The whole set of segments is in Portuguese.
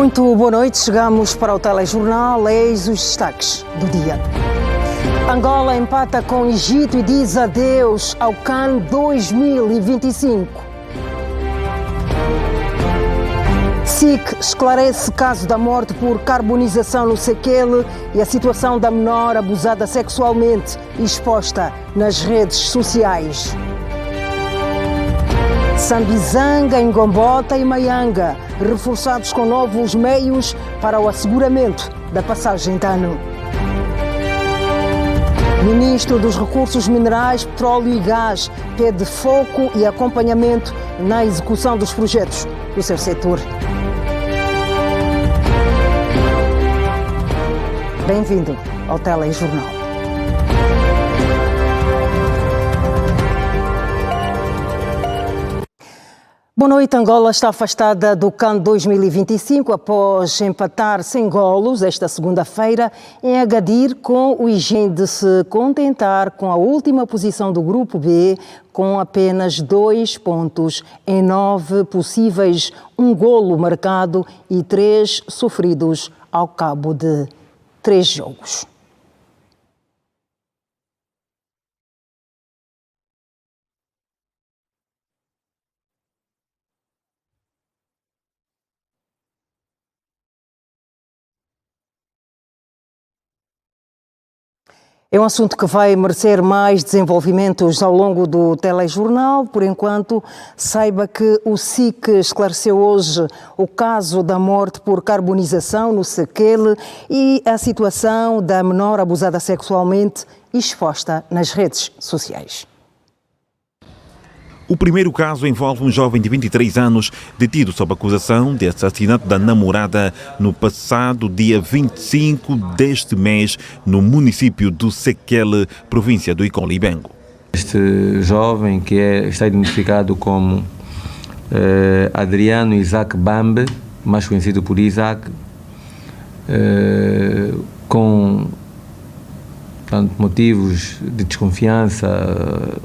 Muito boa noite, chegamos para o telejornal, eis os destaques do dia. Angola empata com Egito e diz adeus ao CAN 2025. SIC esclarece caso da morte por carbonização no Sequele e a situação da menor abusada sexualmente exposta nas redes sociais. Sambizanga, Ngombota e Maianga, reforçados com novos meios para o asseguramento da passagem de ano. Ministro dos Recursos Minerais, Petróleo e Gás pede foco e acompanhamento na execução dos projetos do seu setor. Bem-vindo ao telejornal. Boa noite. Angola está afastada do CAN 2025 após empatar sem golos esta segunda-feira em Agadir, com o Egito de se contentar com a última posição do Grupo B com apenas 2 pontos em 9 possíveis, um golo marcado e 3 sofridos ao cabo de 3 jogos. É um assunto que vai merecer mais desenvolvimentos ao longo do telejornal. Por enquanto, saiba que o SIC esclareceu hoje o caso da morte por carbonização no Sequele e a situação da menor abusada sexualmente exposta nas redes sociais. O primeiro caso envolve um jovem de 23 anos detido sob acusação de assassinato da namorada no passado dia 25 deste mês no município do Sequele, província do Icolibengo. Este jovem, que está identificado como Adriano Isaac Bambe, mais conhecido por Isaac, com motivos de desconfiança,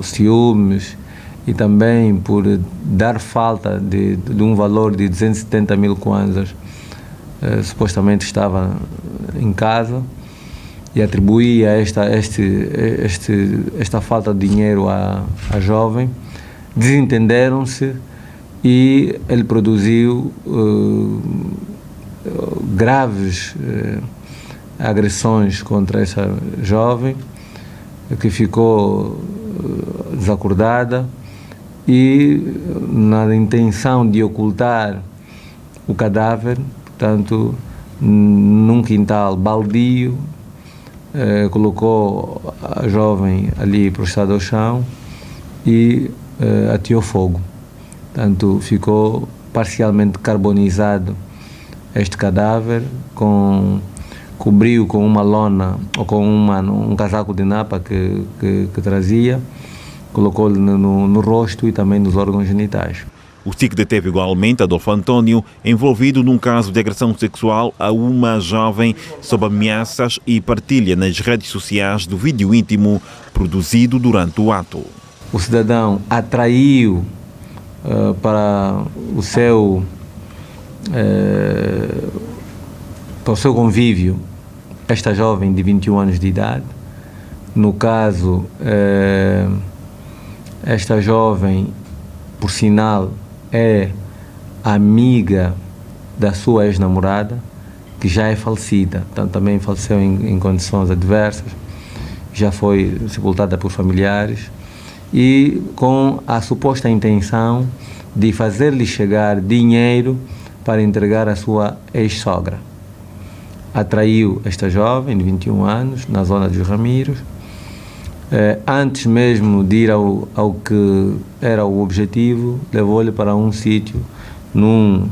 ciúmes, e também por dar falta de um valor de 270 mil kwanzas, supostamente estava em casa, e atribuía esta falta de dinheiro à jovem. Desentenderam-se e ele produziu graves agressões contra essa jovem, que ficou desacordada, e na intenção de ocultar o cadáver, portanto, num quintal baldio, colocou a jovem ali prostrada ao chão e ateou fogo. Portanto, ficou parcialmente carbonizado este cadáver, cobriu com uma lona ou com um casaco de napa que trazia, colocou-lhe no rosto e também nos órgãos genitais. O SIC deteve igualmente Adolfo Antônio, envolvido num caso de agressão sexual a uma jovem sob ameaças e partilha nas redes sociais do vídeo íntimo produzido durante o ato. O cidadão atraiu para o seu convívio esta jovem de 21 anos de idade. No caso, esta jovem, por sinal, é amiga da sua ex-namorada, que já é falecida, portanto, também faleceu em condições adversas, já foi sepultada por familiares, e com a suposta intenção de fazer-lhe chegar dinheiro para entregar à sua ex-sogra. Atraiu esta jovem de 21 anos, na zona dos Ramiros. Antes mesmo de ir ao que era o objetivo, levou-lhe para um sítio, num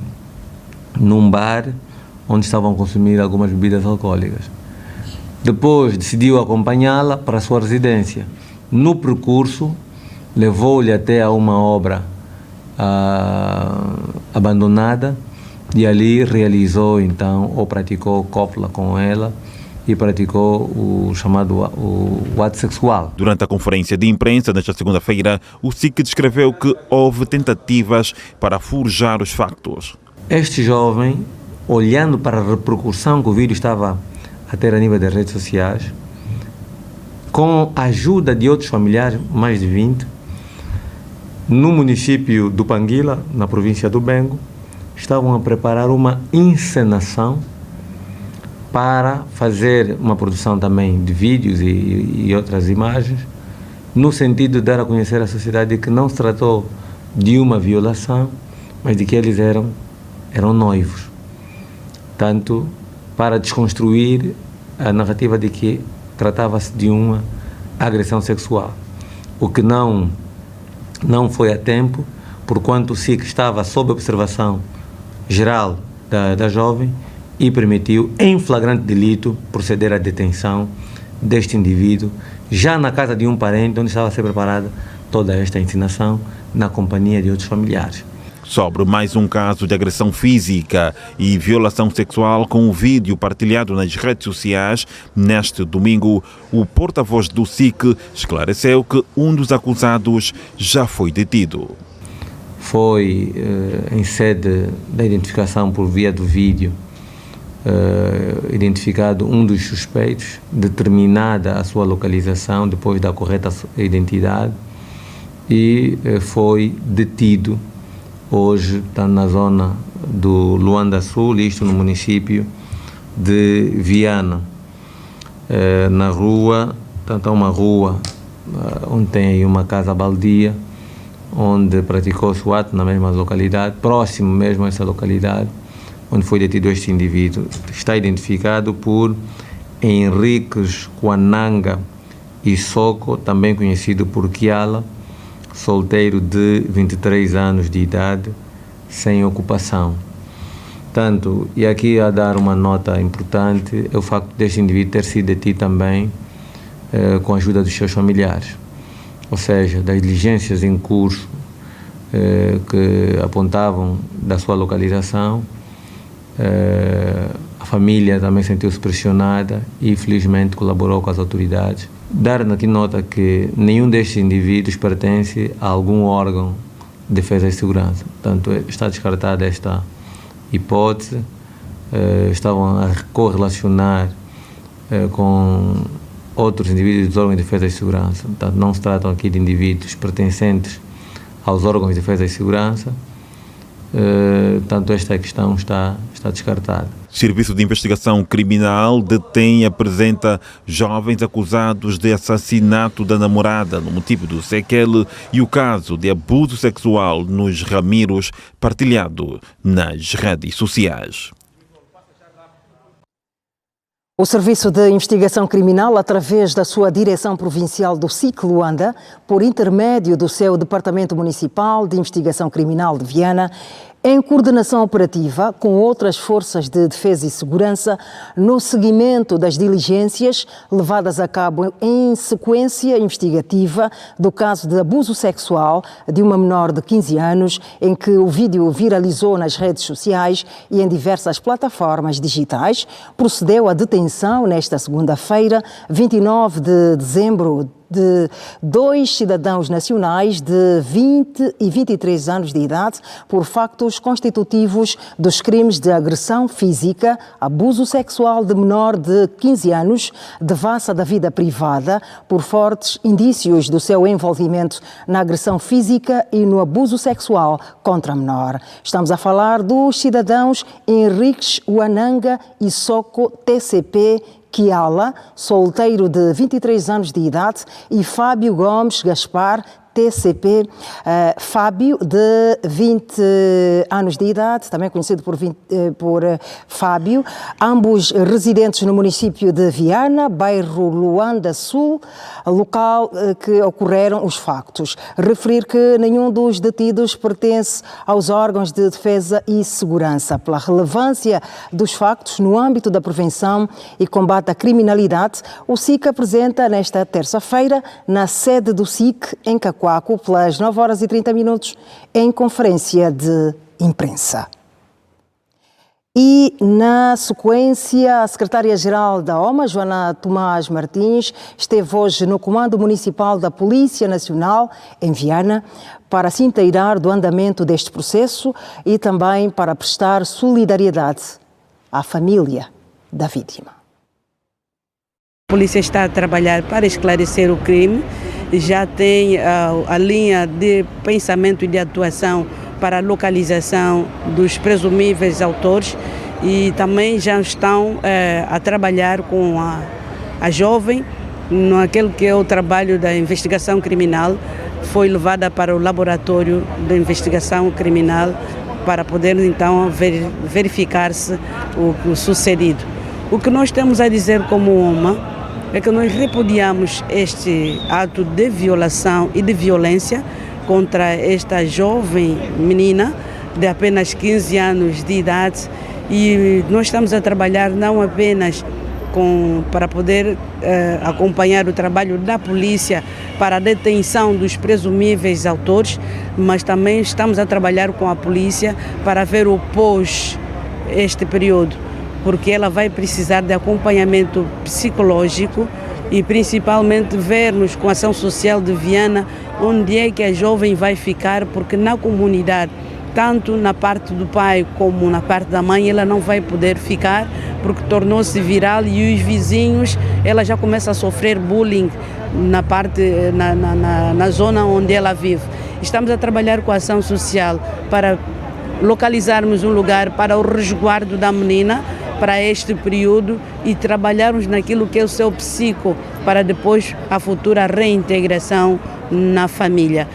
bar, onde estavam a consumir algumas bebidas alcoólicas. Depois decidiu acompanhá-la para a sua residência. No percurso, levou-lhe até a uma obra abandonada, e ali realizou então, ou praticou cópula com ela, e praticou o chamado ato sexual. Durante a conferência de imprensa nesta segunda-feira, o SIC descreveu que houve tentativas para forjar os factos. Este jovem olhando para a repercussão que o vídeo estava a ter a nível das redes sociais, com a ajuda de outros familiares, mais de 20, no município do Panguila, na província do Bengo, estavam a preparar uma encenação para fazer uma produção também de vídeos e outras imagens, no sentido de dar a conhecer à sociedade que não se tratou de uma violação, mas de que eles eram noivos. Tanto para desconstruir a narrativa de que tratava-se de uma agressão sexual, o que não foi a tempo, porquanto o SIC estava sob observação geral da jovem e permitiu, em flagrante delito, proceder à detenção deste indivíduo, já na casa de um parente, onde estava a ser preparada toda esta encenação, na companhia de outros familiares. Sobre mais um caso de agressão física e violação sexual com um vídeo partilhado nas redes sociais, neste domingo, o porta-voz do SIC esclareceu que um dos acusados já foi detido. Foi em sede da identificação por via do vídeo, identificado um dos suspeitos, determinada a sua localização depois da correta identidade, e foi detido hoje, está na zona do Luanda Sul, isto no município de Viana, na rua, tanto uma rua onde tem aí uma casa baldia, onde praticou-se o ato na mesma localidade, próximo mesmo a essa localidade, onde foi detido este indivíduo. Está identificado por Henriques Kwananga Isoko, também conhecido por Kiala, solteiro de 23 anos de idade, sem ocupação. Tanto, e aqui a dar uma nota importante, é o facto deste indivíduo ter sido detido também com a ajuda dos seus familiares. Ou seja, das diligências em curso que apontavam da sua localização, a família também sentiu-se pressionada e felizmente colaborou com as autoridades. Dar aqui nota que nenhum destes indivíduos pertence a algum órgão de defesa e segurança. Portanto, está descartada esta hipótese. Estavam a correlacionar com outros indivíduos dos órgãos de defesa e segurança. Portanto, não se tratam aqui de indivíduos pertencentes aos órgãos de defesa e segurança. Tanto esta questão está descartada. Serviço de Investigação Criminal detém e apresenta jovens acusados de assassinato da namorada no município do Sequele e o caso de abuso sexual nos Ramiros partilhado nas redes sociais. O Serviço de Investigação Criminal, através da sua Direção Provincial do SIC Luanda, por intermédio do seu Departamento Municipal de Investigação Criminal de Viana, em coordenação operativa com outras forças de defesa e segurança, no seguimento das diligências levadas a cabo em sequência investigativa do caso de abuso sexual de uma menor de 15 anos, em que o vídeo viralizou nas redes sociais e em diversas plataformas digitais, procedeu à detenção nesta segunda-feira, 29 de dezembro, de 2 cidadãos nacionais de 20 e 23 anos de idade por factos constitutivos dos crimes de agressão física, abuso sexual de menor de 15 anos, devassa da vida privada, por fortes indícios do seu envolvimento na agressão física e no abuso sexual contra a menor. Estamos a falar dos cidadãos Henriques Kwananga Isoko TCP Kiala, solteiro de 23 anos de idade, e Fábio Gomes Gaspar, TCP, Fábio, de 20 anos de idade, também conhecido por Fábio, ambos residentes no município de Viana, bairro Luanda Sul, local que ocorreram os factos. Referir que nenhum dos detidos pertence aos órgãos de defesa e segurança. Pela relevância dos factos no âmbito da prevenção e combate à criminalidade, o SIC apresenta nesta terça-feira, na sede do SIC, em Cacoaco, pelas 9h30, em conferência de imprensa. E, na sequência, a secretária-geral da OMA, Joana Tomás Martins, esteve hoje no Comando Municipal da Polícia Nacional, em Viana, para se inteirar do andamento deste processo e também para prestar solidariedade à família da vítima. A polícia está a trabalhar para esclarecer o crime, já tem a linha de pensamento e de atuação para a localização dos presumíveis autores e também já estão a trabalhar com a jovem naquele que é o trabalho da investigação criminal. Foi levada para o laboratório de investigação criminal para poder então verificar-se o sucedido. O que nós temos a dizer como UMA é que nós repudiamos este ato de violação e de violência contra esta jovem menina de apenas 15 anos de idade e nós estamos a trabalhar não apenas para poder acompanhar o trabalho da polícia para a detenção dos presumíveis autores, mas também estamos a trabalhar com a polícia para ver o pós este período, porque ela vai precisar de acompanhamento psicológico e principalmente vermos com a ação social de Viana onde é que a jovem vai ficar, porque na comunidade, tanto na parte do pai como na parte da mãe, ela não vai poder ficar porque tornou-se viral e os vizinhos, ela já começa a sofrer bullying na zona onde ela vive. Estamos a trabalhar com a ação social para localizarmos um lugar para o resguardo da menina para este período e trabalharmos naquilo que é o seu psico para depois a futura reintegração na família.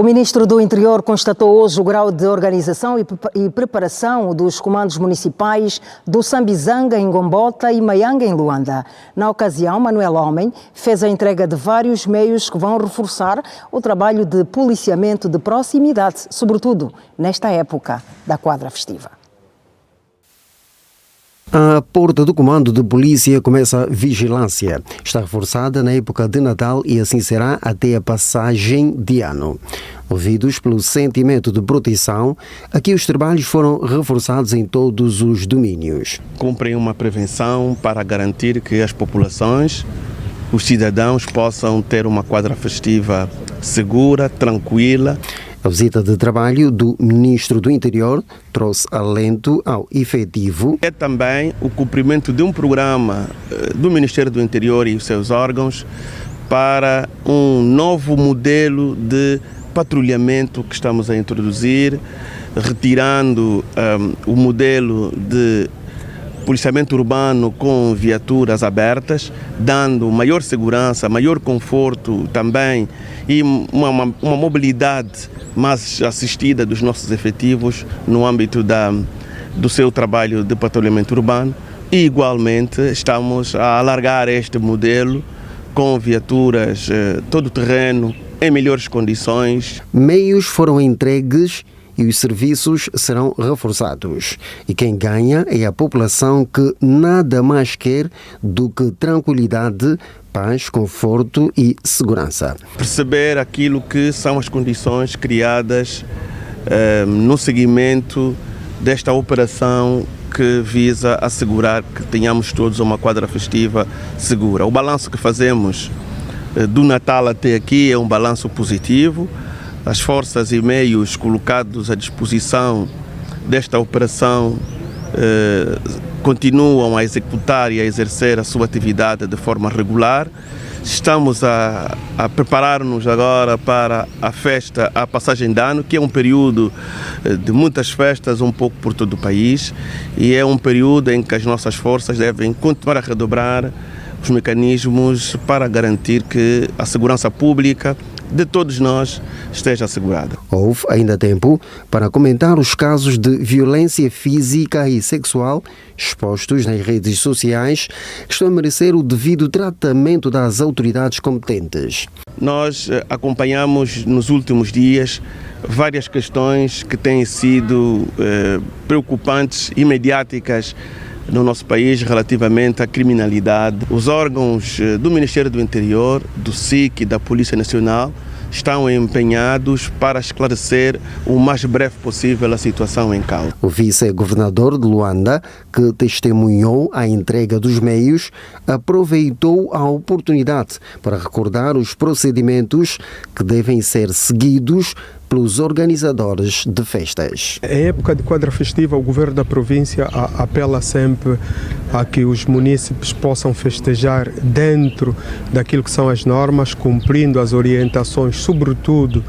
O ministro do Interior constatou hoje o grau de organização e preparação dos comandos municipais do Sambizanga, em Gombota, e Maianga, em Luanda. Na ocasião, Manuel Homem fez a entrega de vários meios que vão reforçar o trabalho de policiamento de proximidade, sobretudo nesta época da quadra festiva. A porta do comando de polícia começa a vigilância. Está reforçada na época de Natal e assim será até a passagem de ano. Movidos pelo sentimento de proteção, aqui os trabalhos foram reforçados em todos os domínios. Cumprem uma prevenção para garantir que as populações, os cidadãos, possam ter uma quadra festiva segura, tranquila. A visita de trabalho do Ministro do Interior trouxe alento ao efetivo. É também o cumprimento de um programa do Ministério do Interior e os seus órgãos para um novo modelo de patrulhamento que estamos a introduzir, retirando o modelo de policiamento urbano com viaturas abertas, dando maior segurança, maior conforto também e uma mobilidade mais assistida dos nossos efetivos no âmbito do seu trabalho de patrulhamento urbano. E igualmente estamos a alargar este modelo com viaturas todo terreno, em melhores condições. Meios foram entregues e os serviços serão reforçados. E quem ganha é a população, que nada mais quer do que tranquilidade, paz, conforto e segurança. Perceber aquilo que são as condições criadas no seguimento desta operação que visa assegurar que tenhamos todos uma quadra festiva segura. O balanço que fazemos do Natal até aqui é um balanço positivo. As forças e meios colocados à disposição desta operação continuam a executar e a exercer a sua atividade de forma regular. Estamos a preparar-nos agora para a festa, a passagem de ano, que é um período de muitas festas um pouco por todo o país, e é um período em que as nossas forças devem continuar a redobrar os mecanismos para garantir que a segurança pública de todos nós esteja assegurada. Houve ainda tempo para comentar os casos de violência física e sexual expostos nas redes sociais, que estão a merecer o devido tratamento das autoridades competentes. Nós acompanhamos nos últimos dias várias questões que têm sido preocupantes e mediáticas no nosso país relativamente à criminalidade. Os órgãos do Ministério do Interior, do SIC e da Polícia Nacional estão empenhados para esclarecer o mais breve possível a situação em causa. O vice-governador de Luanda, que testemunhou a entrega dos meios, aproveitou a oportunidade para recordar os procedimentos que devem ser seguidos pelos organizadores de festas. Em época de quadra festiva, o governo da província apela sempre a que os munícipes possam festejar dentro daquilo que são as normas, cumprindo as orientações, sobretudo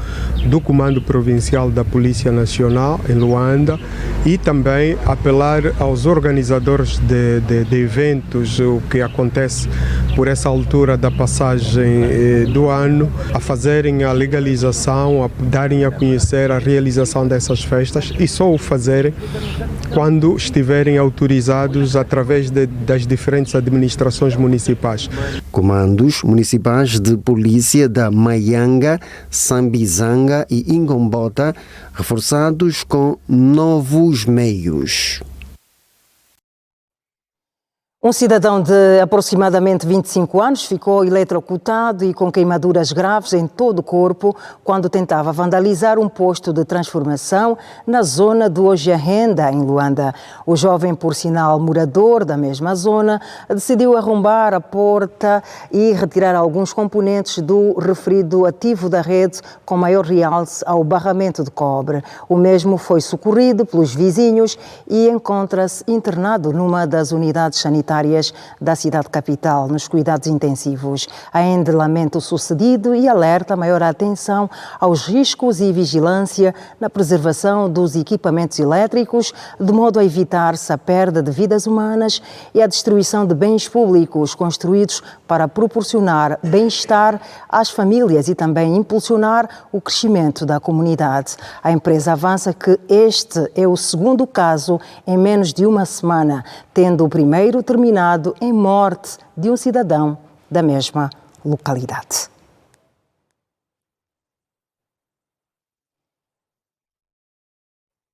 do Comando Provincial da Polícia Nacional em Luanda, e também apelar aos organizadores de eventos, o que acontece por essa altura da passagem do ano, a fazerem a legalização, a darem a conhecer a realização dessas festas e só o fazerem quando estiverem autorizados através das diferentes administrações municipais. Comandos municipais de polícia da Maianga, Sambizanga e Ingombota, reforçados com novos meios. Um cidadão de aproximadamente 25 anos ficou eletrocutado e com queimaduras graves em todo o corpo quando tentava vandalizar um posto de transformação na zona do Ojiarrenda, em Luanda. O jovem, por sinal morador da mesma zona, decidiu arrombar a porta e retirar alguns componentes do referido ativo da rede com maior realce ao barramento de cobre. O mesmo foi socorrido pelos vizinhos e encontra-se internado numa das unidades sanitárias da cidade capital, nos cuidados intensivos. Ainda lamenta o sucedido e alerta maior atenção aos riscos e vigilância na preservação dos equipamentos elétricos, de modo a evitar-se a perda de vidas humanas e a destruição de bens públicos construídos para proporcionar bem-estar às famílias e também impulsionar o crescimento da comunidade. A empresa avança que este é o segundo caso em menos de uma semana, tendo o primeiro terminado em morte de um cidadão da mesma localidade.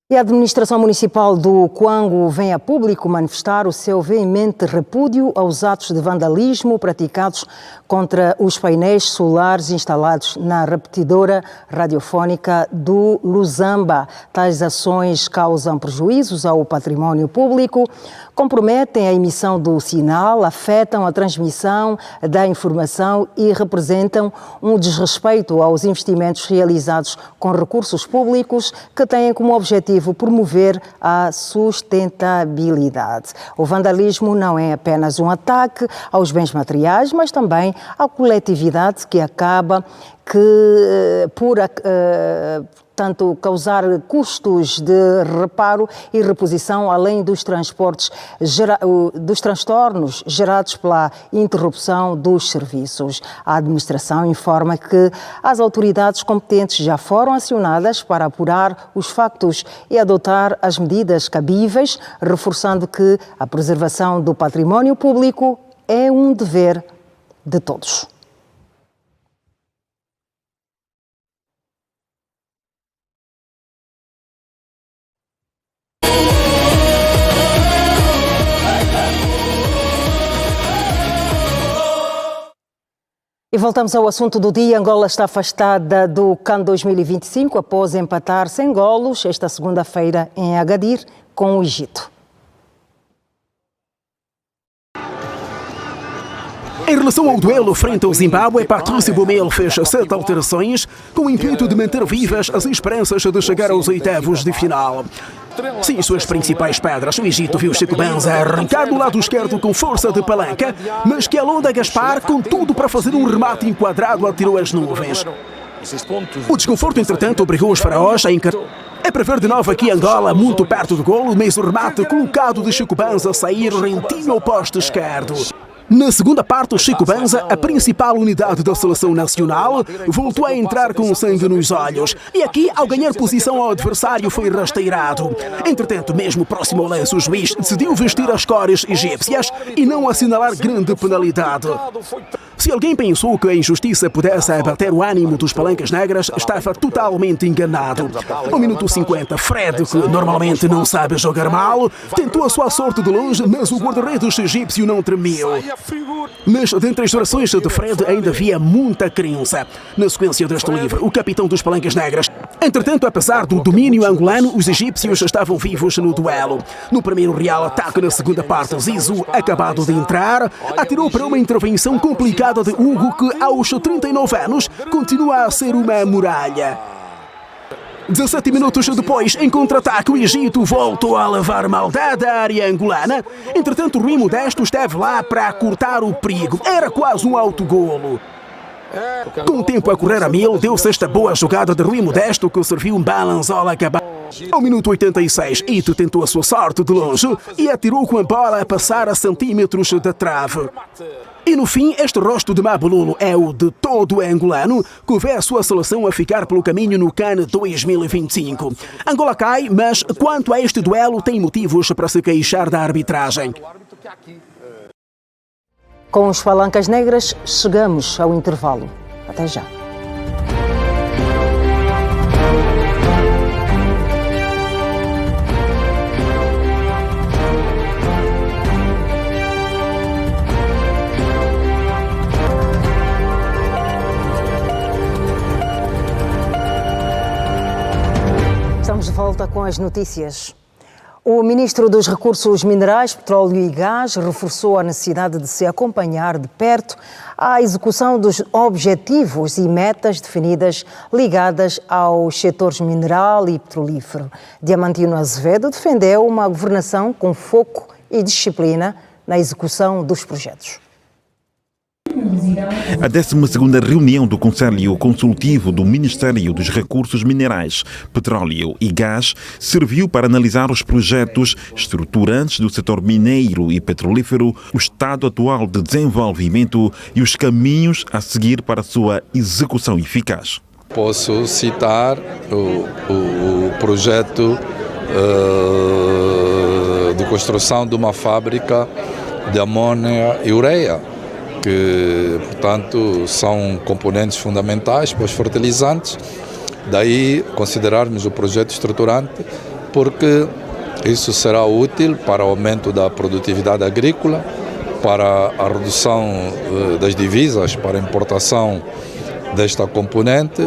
E a administração municipal do Cuango vem a público manifestar o seu veemente repúdio aos atos de vandalismo praticados contra os painéis solares instalados na repetidora radiofónica do Luzamba. Tais ações causam prejuízos ao património público, comprometem a emissão do sinal, afetam a transmissão da informação e representam um desrespeito aos investimentos realizados com recursos públicos que têm como objetivo promover a sustentabilidade. O vandalismo não é apenas um ataque aos bens materiais, mas também à coletividade que acaba por tanto causar custos de reparo e reposição, além dos dos transtornos gerados pela interrupção dos serviços. A administração informa que as autoridades competentes já foram acionadas para apurar os factos e adotar as medidas cabíveis, reforçando que a preservação do património público é um dever de todos. E voltamos ao assunto do dia. Angola está afastada do CAN 2025 após empatar sem golos esta segunda-feira em Agadir com o Egito. Em relação ao duelo frente ao Zimbábue, Patrício Bomel fez 7 alterações com o intuito de manter vivas as esperanças de chegar aos oitavos de final. Sem suas principais pedras, o Egito viu Chico Banza arrancar do lado esquerdo com força de palanca, mas que Alonda Gaspar, com tudo para fazer um remate enquadrado, atirou as nuvens. O desconforto, entretanto, obrigou os faraós a encarar. É para ver de novo aqui Angola, muito perto do golo, mas o remate colocado de Chico Banza a sair rentinho ao poste esquerdo. Na segunda parte, o Chico Banza, a principal unidade da seleção nacional, voltou a entrar com sangue nos olhos. E aqui, ao ganhar posição ao adversário, foi rasteirado. Entretanto, mesmo próximo ao lance, o juiz decidiu vestir as cores egípcias e não assinalar grande penalidade. Se alguém pensou que a injustiça pudesse abater o ânimo dos palancas negras, estava totalmente enganado. Ao minuto 50, Fred, que normalmente não sabe jogar mal, tentou a sua sorte de longe, mas o guarda-redes egípcio não tremeu. Mas dentre as orações de Fred ainda havia muita crença. Na sequência deste livro, o capitão dos palancas negras. Entretanto, apesar do domínio angolano, os egípcios estavam vivos no duelo. No primeiro real ataque na segunda parte, Zizou, acabado de entrar, atirou para uma intervenção complicada de Hugo, que aos 39 anos continua a ser uma muralha. 17 minutos depois, em contra-ataque, o Egito voltou a levar maldade à área angolana. Entretanto, Rui Modesto esteve lá para cortar o perigo. Era quase um autogolo. Com o tempo a correr a mil, deu-se esta boa jogada de Rui Modesto que serviu um balançola acabar. Ao minuto 86, Ito tentou a sua sorte de longe e atirou com a bola a passar a centímetros da trave. E no fim, este rosto de Mabululo é o de todo angolano que vê a sua seleção a ficar pelo caminho no CAN 2025. Angola cai, mas quanto a este duelo tem motivos para se queixar da arbitragem. Com os palancas negras, chegamos ao intervalo. Até já. Estamos de volta com as notícias. O ministro dos Recursos Minerais, Petróleo e Gás reforçou a necessidade de se acompanhar de perto a execução dos objetivos e metas definidas ligadas aos setores mineral e petrolífero. Diamantino Azevedo defendeu uma governação com foco e disciplina na execução dos projetos. A 12ª reunião do Conselho Consultivo do Ministério dos Recursos Minerais, Petróleo e Gás serviu para analisar os projetos estruturantes do setor mineiro e petrolífero, o estado atual de desenvolvimento e os caminhos a seguir para a sua execução eficaz. Posso citar o projeto de construção de uma fábrica de amônia e ureia, que, portanto, são componentes fundamentais para os fertilizantes. Daí considerarmos o projeto estruturante, porque isso será útil para o aumento da produtividade agrícola, para a redução das divisas, para a importação desta componente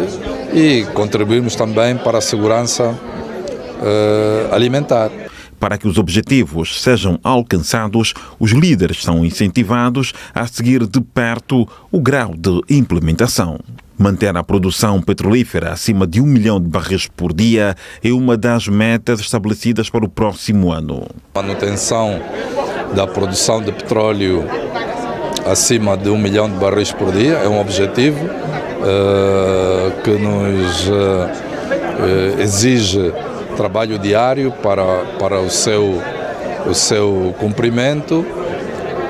e contribuirmos também para a segurança alimentar. Para que os objetivos sejam alcançados, os líderes são incentivados a seguir de perto o grau de implementação. Manter a produção petrolífera acima de 1 milhão de barris por dia é uma das metas estabelecidas para o próximo ano. A manutenção da produção de petróleo acima de 1 milhão de barris por dia é um objetivo que nos exige trabalho diário para o seu cumprimento,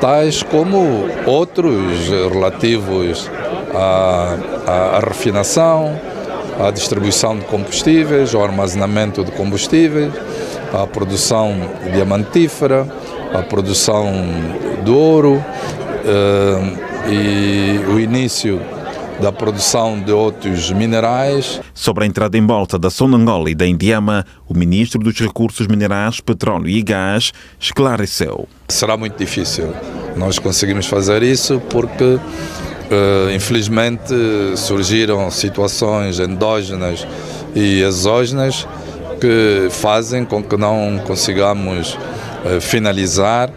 tais como outros relativos à refinação, à distribuição de combustíveis, ao armazenamento de combustíveis, à produção diamantífera, à produção do ouro e o início da produção de outros minerais. Sobre a entrada em bolsa da Sonangol e da Indiama, o ministro dos Recursos Minerais, Petróleo e Gás esclareceu. Será muito difícil nós conseguirmos fazer isso porque, infelizmente, surgiram situações endógenas e exógenas que fazem com que não consigamos finalizar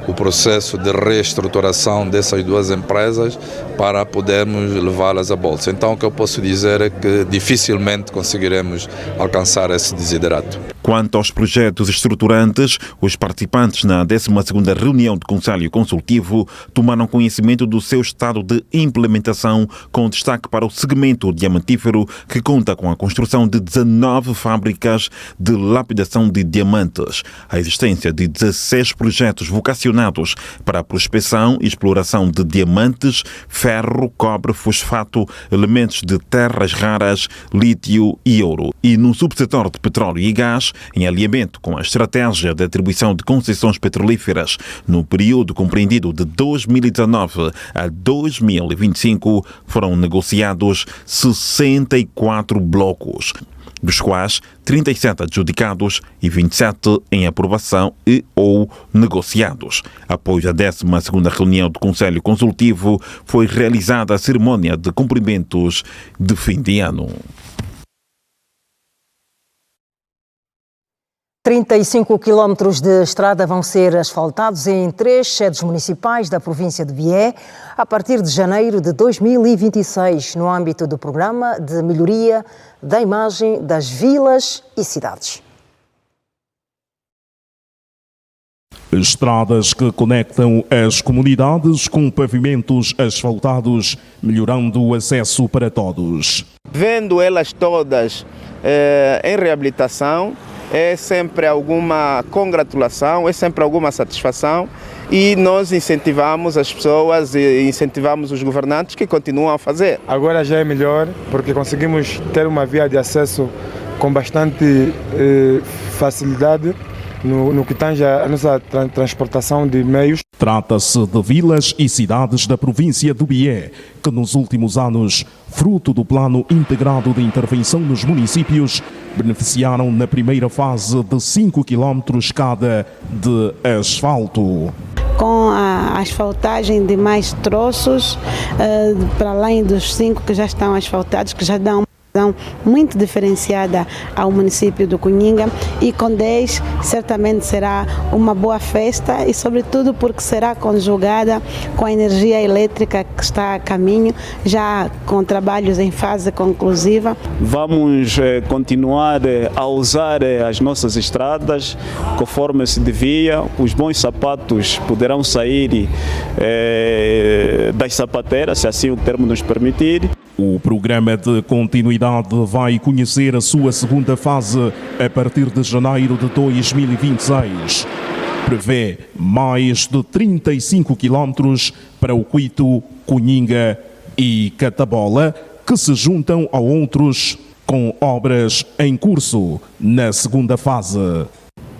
o processo de reestruturação dessas duas empresas para podermos levá-las à bolsa. Então, o que eu posso dizer é que dificilmente conseguiremos alcançar esse desiderato. Quanto aos projetos estruturantes, os participantes na 12ª reunião do Conselho Consultivo tomaram conhecimento do seu estado de implementação, com destaque para o segmento diamantífero, que conta com a construção de 19 fábricas de lapidação de diamantes, a existência de 16 projetos vocacionados para a prospecção e exploração de diamantes, ferro, cobre, fosfato, elementos de terras raras, lítio e ouro. E no subsetor de petróleo e gás, em alinhamento com a estratégia de atribuição de concessões petrolíferas no período compreendido de 2019 a 2025, foram negociados 64 blocos, dos quais 37 adjudicados e 27 em aprovação e ou negociados. Após a 12ª reunião do Conselho Consultivo, foi realizada a cerimónia de cumprimentos de fim de ano. 35 quilómetros de estrada vão ser asfaltados em 3 sedes municipais da província de Bié a partir de janeiro de 2026, no âmbito do programa de melhoria da imagem das vilas e cidades. Estradas que conectam as comunidades com pavimentos asfaltados, melhorando o acesso para todos. Vendo elas todas em reabilitação, é sempre alguma congratulação, é sempre alguma satisfação e nós incentivamos as pessoas e incentivamos os governantes que continuam a fazer. Agora já é melhor porque conseguimos ter uma via de acesso com bastante facilidade no que tange a nossa transportação de meios. Trata-se de vilas e cidades da província do Bié, que nos últimos anos, fruto do Plano Integrado de Intervenção nos Municípios, beneficiaram na primeira fase de 5 km cada de asfalto. Com a asfaltagem de mais troços, para além dos 5 que já estão asfaltados, que já dão muito diferenciada ao município do Cunhinga, e com 10 certamente será uma boa festa e sobretudo porque será conjugada com a energia elétrica que está a caminho, já com trabalhos em fase conclusiva. Vamos continuar a usar as nossas estradas conforme se devia. Os bons sapatos poderão sair das sapateiras, se assim o termo nos permitir. O programa de continuidade vai conhecer a sua segunda fase a partir de janeiro de 2026. Prevê mais de 35 quilómetros para o Cuito, Cunhinga e Catabola, que se juntam a outros com obras em curso na segunda fase.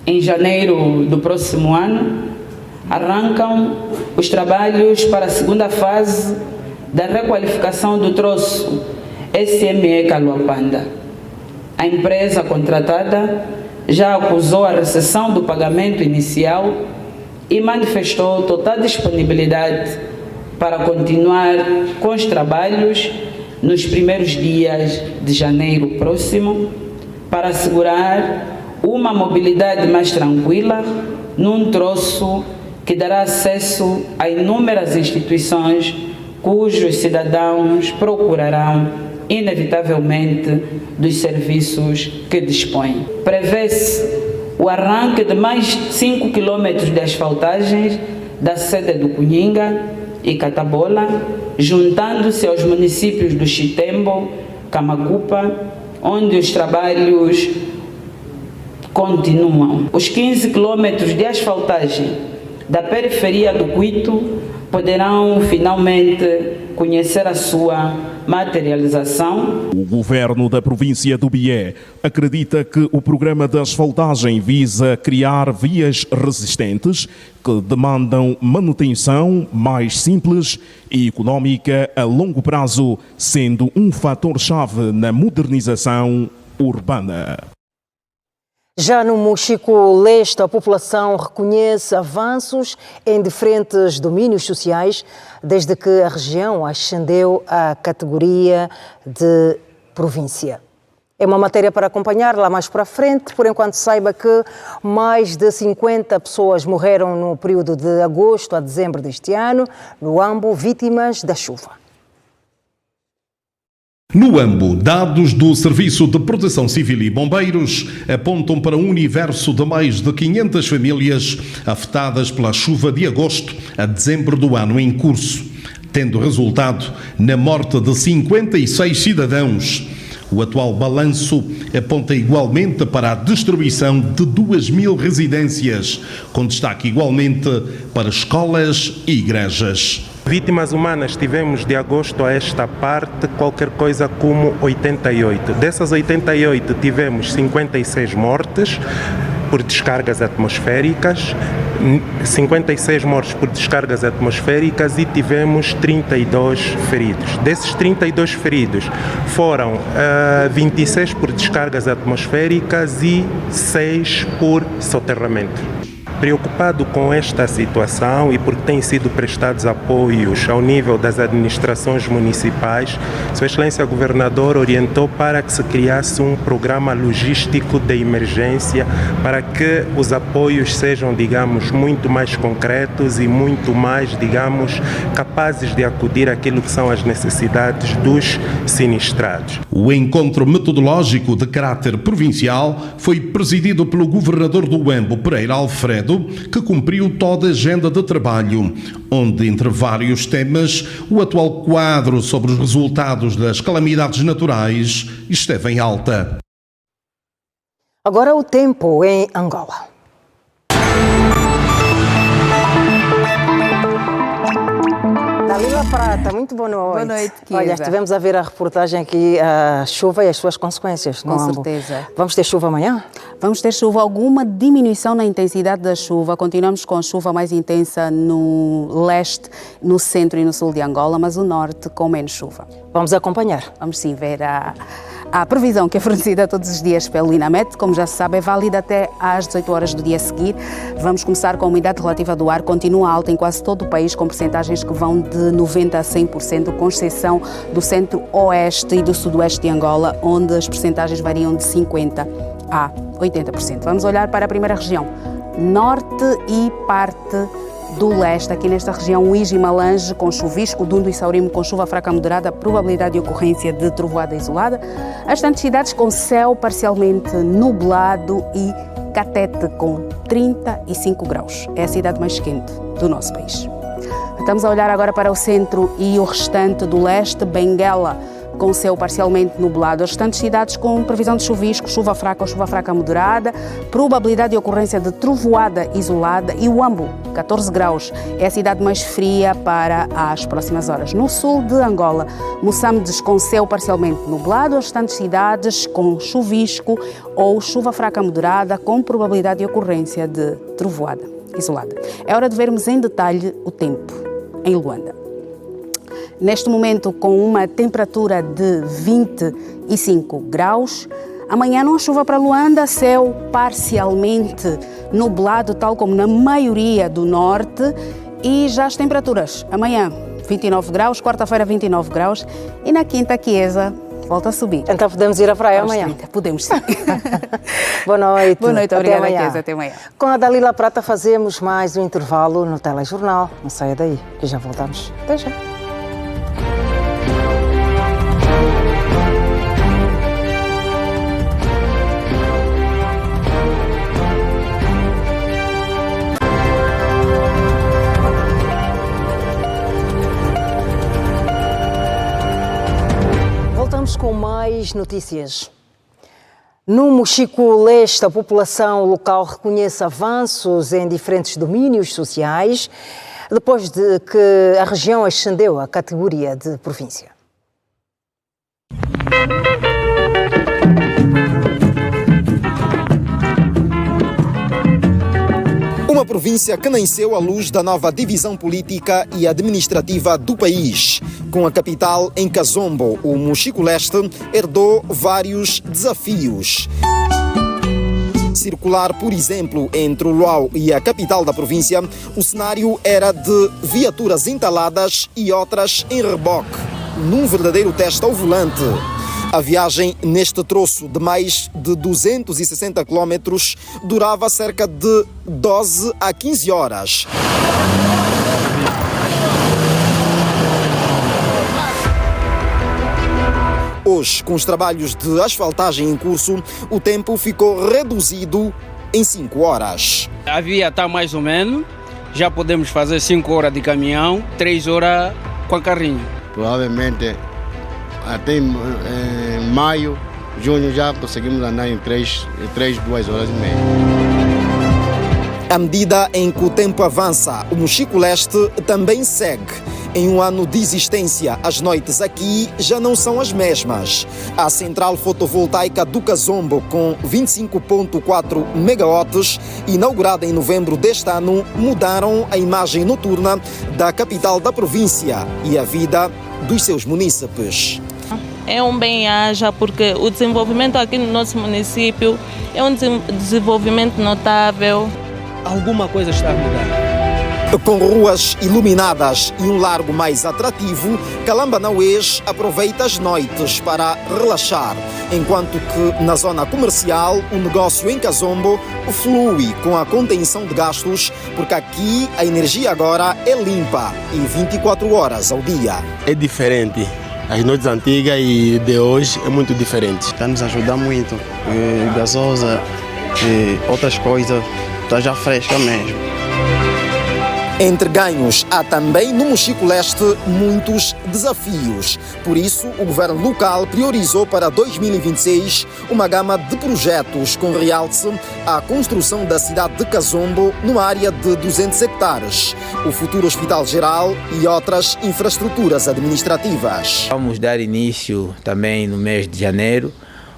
Em janeiro do próximo ano, arrancam os trabalhos para a segunda fase da requalificação do troço SME Caluapanda. A empresa contratada já acusou a recepção do pagamento inicial e manifestou total disponibilidade para continuar com os trabalhos nos primeiros dias de janeiro próximo, para assegurar uma mobilidade mais tranquila num troço que dará acesso a inúmeras instituições cujos cidadãos procurarão inevitavelmente dos serviços que dispõem. Prevê-se o arranque de mais 5 km de asfaltagens da sede do Cunhinga e Catabola, juntando-se aos municípios do Chitembo, Camacupa, onde os trabalhos continuam. Os 15 km de asfaltagem da periferia do Cuito poderão finalmente conhecer a sua materialização. O governo da província do Bié acredita que o programa de asfaltagem visa criar vias resistentes que demandam manutenção mais simples e económica a longo prazo, sendo um fator-chave na modernização urbana. Já no Mochico-Leste, a população reconhece avanços em diferentes domínios sociais desde que a região ascendeu à categoria de província. É uma matéria para acompanhar lá mais para frente. Por enquanto, saiba que mais de 50 pessoas morreram no período de agosto a dezembro deste ano, no Ambo, vítimas da chuva. No Ambo, dados do Serviço de Proteção Civil e Bombeiros apontam para um universo de mais de 500 famílias afetadas pela chuva de agosto a dezembro do ano em curso, tendo resultado na morte de 56 cidadãos. O atual balanço aponta igualmente para a destruição de 2.000 residências, com destaque igualmente para escolas e igrejas. Vítimas humanas tivemos de agosto a esta parte qualquer coisa como 88. Dessas 88 tivemos 56 mortes por descargas atmosféricas, 56 mortes por descargas atmosféricas e tivemos 32 feridos. Desses 32 feridos foram 26 por descargas atmosféricas e 6 por soterramento. Preocupado com esta situação e porque têm sido prestados apoios ao nível das administrações municipais, Sua Excelência Governador orientou para que se criasse um programa logístico de emergência para que os apoios sejam, digamos, muito mais concretos e muito mais, digamos, capazes de acudir àquilo que são as necessidades dos sinistrados. O encontro metodológico de caráter provincial foi presidido pelo governador do Huembo, Pereira Alfredo, que cumpriu toda a agenda de trabalho, onde, entre vários temas, o atual quadro sobre os resultados das calamidades naturais esteve em alta. Agora o tempo em Angola. Dalila Prata, muito boa noite. Boa noite, Kiesa. Olha, estivemos a ver a reportagem aqui, a chuva e as suas consequências. Com certeza. Vamos ter chuva amanhã? Vamos ter chuva, alguma diminuição na intensidade da chuva. Continuamos com a chuva mais intensa no leste, no centro e no sul de Angola, mas o norte com menos chuva. Vamos acompanhar. Vamos sim ver a previsão que é fornecida todos os dias pelo INAMET, como já se sabe, é válida até às 18 horas do dia a seguir. Vamos começar com a umidade relativa do ar, continua alta em quase todo o país, com percentagens que vão de 90% a 100%, com exceção do centro-oeste e do sudoeste de Angola, onde as percentagens variam de 50% a 80%. Vamos olhar para a primeira região, norte e parte do leste, aqui nesta região, Uíge e Malange com chuvisco, Dundo e Saurimo com chuva fraca moderada, probabilidade de ocorrência de trovoada isolada. As tantas cidades com céu parcialmente nublado e Catete com 35 graus. É a cidade mais quente do nosso país. Estamos a olhar agora para o centro e o restante do leste, Benguela com céu parcialmente nublado. As restantes cidades com previsão de chuvisco, chuva fraca ou chuva fraca moderada, probabilidade de ocorrência de trovoada isolada e Huambo, 14 graus. É a cidade mais fria para as próximas horas. No sul de Angola, Moçambique com céu parcialmente nublado, as restantes cidades com chuvisco ou chuva fraca moderada com probabilidade de ocorrência de trovoada isolada. É hora de vermos em detalhe o tempo em Luanda. Neste momento, com uma temperatura de 25 graus. Amanhã não há chuva para Luanda, céu parcialmente nublado, tal como na maioria do norte. E já as temperaturas, amanhã 29 graus, quarta-feira 29 graus e na quinta, Kiesa, volta a subir. Então podemos ir à praia amanhã? Podemos, sim. Boa noite. Boa noite, obrigada, até Kiesa, até amanhã. Com a Dalila Prata fazemos mais um intervalo no Telejornal. Não saia daí, que já voltamos. Até já. Com mais notícias. No Mochico-Leste, a população local reconhece avanços em diferentes domínios sociais, depois de que a região ascendeu à categoria de província. Uma província que nasceu à luz da nova divisão política e administrativa do país. Com a capital em Kazombo, o Mochico-Leste herdou vários desafios. Circular, por exemplo, entre o Luau e a capital da província, o cenário era de viaturas entaladas e outras em reboque, num verdadeiro teste ao volante. A viagem neste troço de mais de 260 quilómetros durava cerca de 12 a 15 horas. Hoje, com os trabalhos de asfaltagem em curso, o tempo ficou reduzido em 5 horas. A via está mais ou menos, já podemos fazer 5 horas de caminhão, 3 horas com a carrinho. Provavelmente até em maio, junho já conseguimos andar em 2 horas e meia. À medida em que o tempo avança, o Mochico-Leste também segue. Em um ano de existência, as noites aqui já não são as mesmas. A central fotovoltaica do Kazombo, com 25,4 megawatts, inaugurada em novembro deste ano, mudaram a imagem noturna da capital da província e a vida dos seus munícipes. É um bem-aja porque o desenvolvimento aqui no nosso município é um desenvolvimento notável. alguma coisa está a mudar. Com ruas iluminadas e um largo mais atrativo, Calambanauês aproveita as noites para relaxar, enquanto que na zona comercial o negócio em Kazombo flui com a contenção de gastos, porque aqui a energia agora é limpa e 24 horas ao dia. É diferente. As noites antigas e de hoje é muito diferente. Está nos ajudando muito. Gasosa e outras coisas, está já fresca mesmo. Entre ganhos, há também no Mochico Leste muitos desafios. Por isso, o governo local priorizou para 2026 uma gama de projetos com realce à construção da cidade de Kazombo numa área de 200 hectares, o futuro Hospital Geral e outras infraestruturas administrativas. Vamos dar início também no mês de janeiro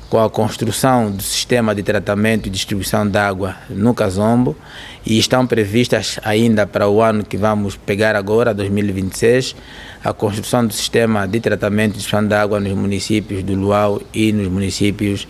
com a construção do sistema de tratamento e distribuição de água no Kazombo, e estão previstas ainda para o ano que vamos pegar agora, 2026, a construção do sistema de tratamento e distribuição de água nos municípios do Luau e nos municípios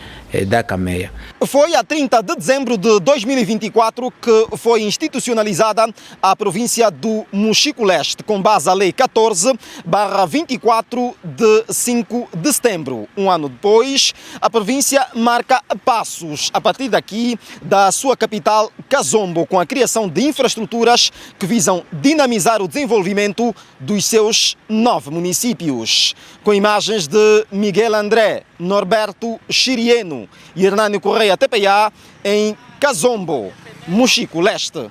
da Cameia. Foi a 30 de dezembro de 2024 que foi institucionalizada a província do Mochico Leste, com base a Lei 14/24 de 5 de setembro. Um ano depois, a província marca passos a partir daqui da sua capital, Kazombo, com a criação de infraestruturas que visam dinamizar o desenvolvimento dos seus 9 municípios. Com imagens de Miguel André, Norberto Chirieno e Hernânio Correia Tepeá, em Kazombo, Mochico Leste.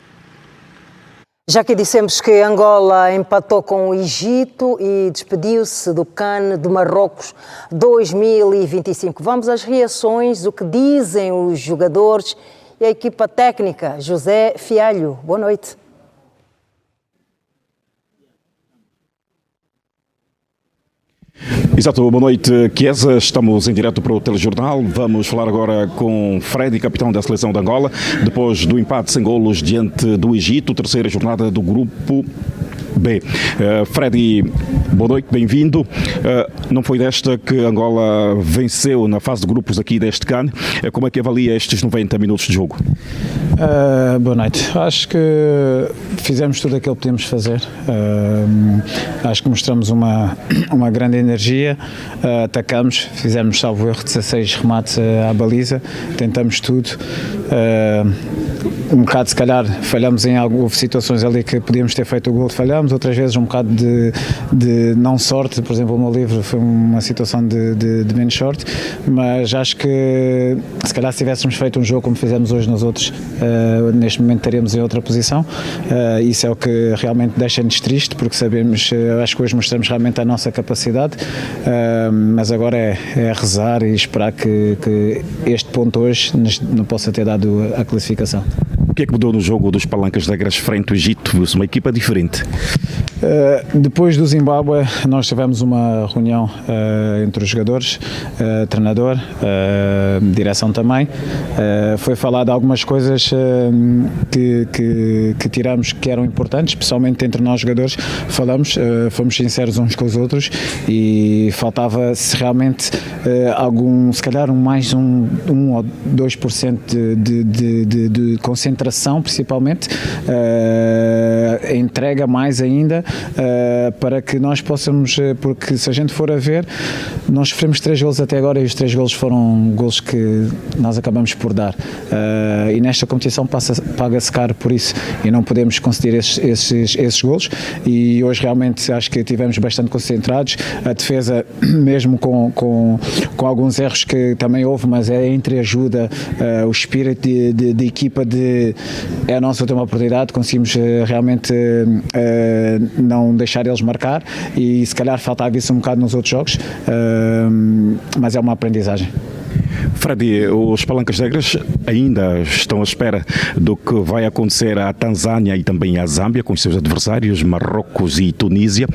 Já que dissemos que Angola empatou com o Egito e despediu-se do CAN de Marrocos 2025. Vamos às reações, o que dizem os jogadores e a equipa técnica. José Fialho, boa noite. Exato, boa noite, Chiesa. Estamos em direto para o Telejornal. Vamos falar agora com Freddy, capitão da seleção de Angola, depois do empate sem golos diante do Egito, terceira jornada do grupo B. Freddy, boa noite, bem-vindo. Não foi desta que Angola venceu na fase de grupos aqui deste CAN. Como é que avalia estes 90 minutos de jogo? Boa noite. Acho que fizemos tudo aquilo que podíamos fazer. Acho que mostramos uma grande energia. Atacamos, fizemos, salvo erro, 16 remates à baliza. Tentamos tudo. Um bocado, se calhar, falhamos em algo. Houve situações ali que podíamos ter feito o gol, falhamos. Outras vezes um bocado de não sorte. Por exemplo, o meu livro foi uma situação de menos sorte. Mas acho que, se calhar, se tivéssemos feito um jogo como fizemos hoje nos outros, neste momento estaríamos em outra posição. Isso é o que realmente deixa-nos triste, porque sabemos, acho que hoje mostramos realmente a nossa capacidade, mas agora é rezar e esperar que este ponto hoje não possa ter dado a classificação. O que é que mudou no jogo dos Palancas Negras frente ao Egito? Viu-se uma equipa diferente? Depois do Zimbábue, nós tivemos uma reunião entre os jogadores, treinador, direção também. Foi falado algumas coisas que tiramos que eram importantes, especialmente entre nós jogadores. Fomos sinceros uns com os outros e faltava se realmente se calhar mais um ou 2% de concentração, principalmente, entrega mais ainda, para que nós possamos, porque se a gente for a ver, nós sofremos 3 golos até agora e os 3 golos foram golos que nós acabamos por dar, e nesta competição paga-se caro por isso e não podemos conceder esses golos, e hoje realmente acho que estivemos bastante concentrados. A defesa, mesmo com alguns erros que também houve, mas é entre ajuda, o espírito de equipa é a nossa última oportunidade, conseguimos realmente não deixar eles marcar, e se calhar faltava isso um bocado nos outros jogos, mas é uma aprendizagem. Freddy, os Palancas Negras ainda estão à espera do que vai acontecer à Tanzânia e também à Zâmbia, com os seus adversários Marrocos e Tunísia.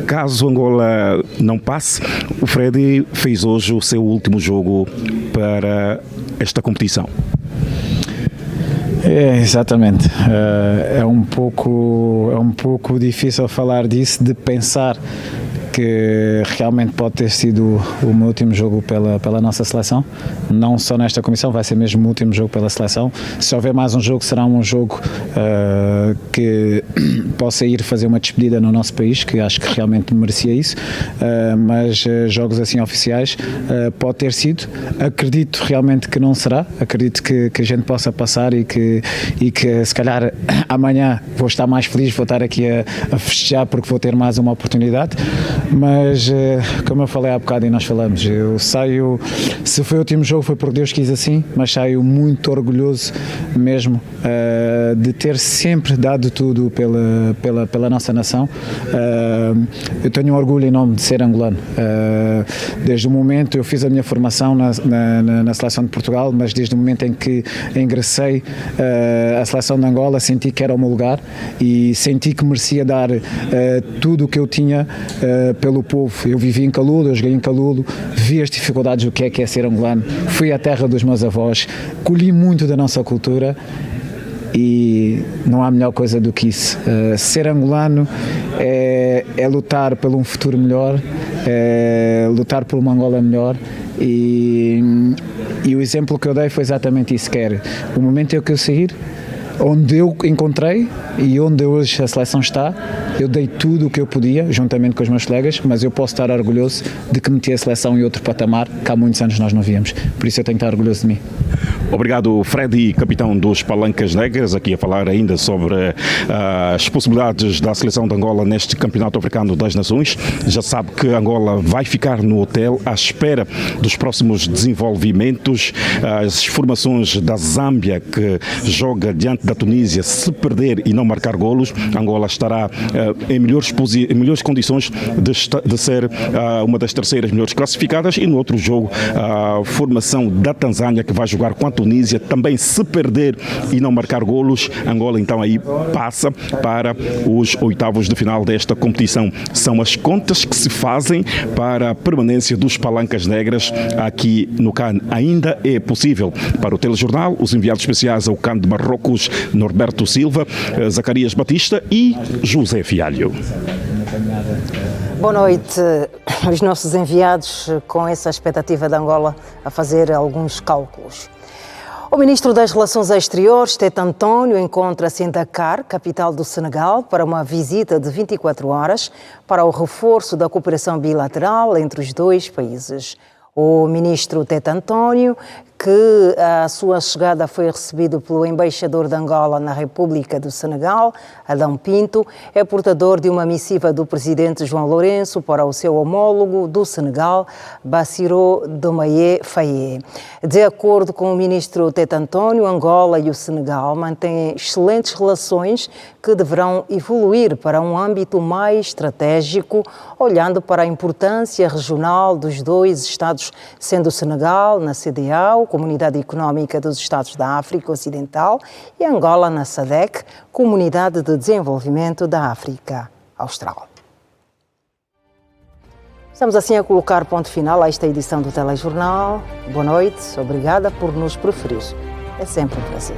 Caso Angola não passe, o Freddy fez hoje o seu último jogo para esta competição. Exatamente. É um pouco difícil falar disso, de pensar que realmente pode ter sido o meu último jogo pela nossa seleção, não só nesta comissão, vai ser mesmo o último jogo pela seleção. Se houver mais um jogo, será um jogo que possa ir fazer uma despedida no nosso país, que acho que realmente merecia isso, mas jogos assim oficiais pode ter sido. Acredito realmente que não será, acredito que a gente possa passar e que se calhar amanhã vou estar mais feliz, vou estar aqui a festejar porque vou ter mais uma oportunidade, mas como eu falei há bocado e nós falamos, eu saio, se foi o último jogo foi porque Deus quis assim, mas saio muito orgulhoso mesmo de ter sempre dado tudo pela nossa nação. Eu tenho um orgulho enorme de ser angolano. Desde o momento, eu fiz a minha formação na seleção de Portugal, mas desde o momento em que ingressei à seleção de Angola, senti que era o meu lugar e senti que merecia dar tudo o que eu tinha pelo povo. Eu vivi em Calulo, eu joguei em Calulo, vi as dificuldades do que é ser angolano, fui à terra dos meus avós, colhi muito da nossa cultura e não há melhor coisa do que isso. Ser angolano é lutar por um futuro melhor, é lutar por uma Angola melhor e o exemplo que eu dei foi exatamente isso, que era o momento em que eu sair, onde eu encontrei e onde hoje a seleção está, eu dei tudo o que eu podia, juntamente com os meus colegas, mas eu posso estar orgulhoso de que meti a seleção em outro patamar que há muitos anos nós não víamos. Por isso eu tenho que estar orgulhoso de mim. Obrigado, Freddy, capitão dos Palancas Negras, aqui a falar ainda sobre as possibilidades da seleção de Angola neste Campeonato Africano das Nações. Já sabe que Angola vai ficar no hotel à espera dos próximos desenvolvimentos. As formações da Zâmbia, que joga diante da Tunísia, se perder e não marcar golos, Angola estará em melhores condições de ser uma das terceiras melhores classificadas. E no outro jogo, a formação da Tanzânia, que vai jogar com a Tunísia, também se perder e não marcar golos, Angola então aí passa para os oitavos de final desta competição. São as contas que se fazem para a permanência dos Palancas Negras aqui no CAN. Ainda é possível. Para o telejornal, os enviados especiais ao CAN de Marrocos, Norberto Silva, Zacarias Batista e José Fialho. Boa noite. Os nossos enviados com essa expectativa de Angola a fazer alguns cálculos. O ministro das Relações Exteriores, Tete António, encontra-se em Dakar, capital do Senegal, para uma visita de 24 horas para o reforço da cooperação bilateral entre os dois países. O ministro Tete António, que a sua chegada foi recebido pelo embaixador de Angola na República do Senegal, Adão Pinto, é portador de uma missiva do presidente João Lourenço para o seu homólogo do Senegal, Bassirou Diomaye Faye. De acordo com o ministro Tete António, Angola e o Senegal mantêm excelentes relações que deverão evoluir para um âmbito mais estratégico, olhando para a importância regional dos dois Estados, sendo o Senegal na CEDEAO, Comunidade Económica dos Estados da África Ocidental, e Angola na SADC, Comunidade de Desenvolvimento da África Austral. Estamos assim a colocar ponto final a esta edição do Telejornal. Boa noite, obrigada por nos preferir. É sempre um prazer.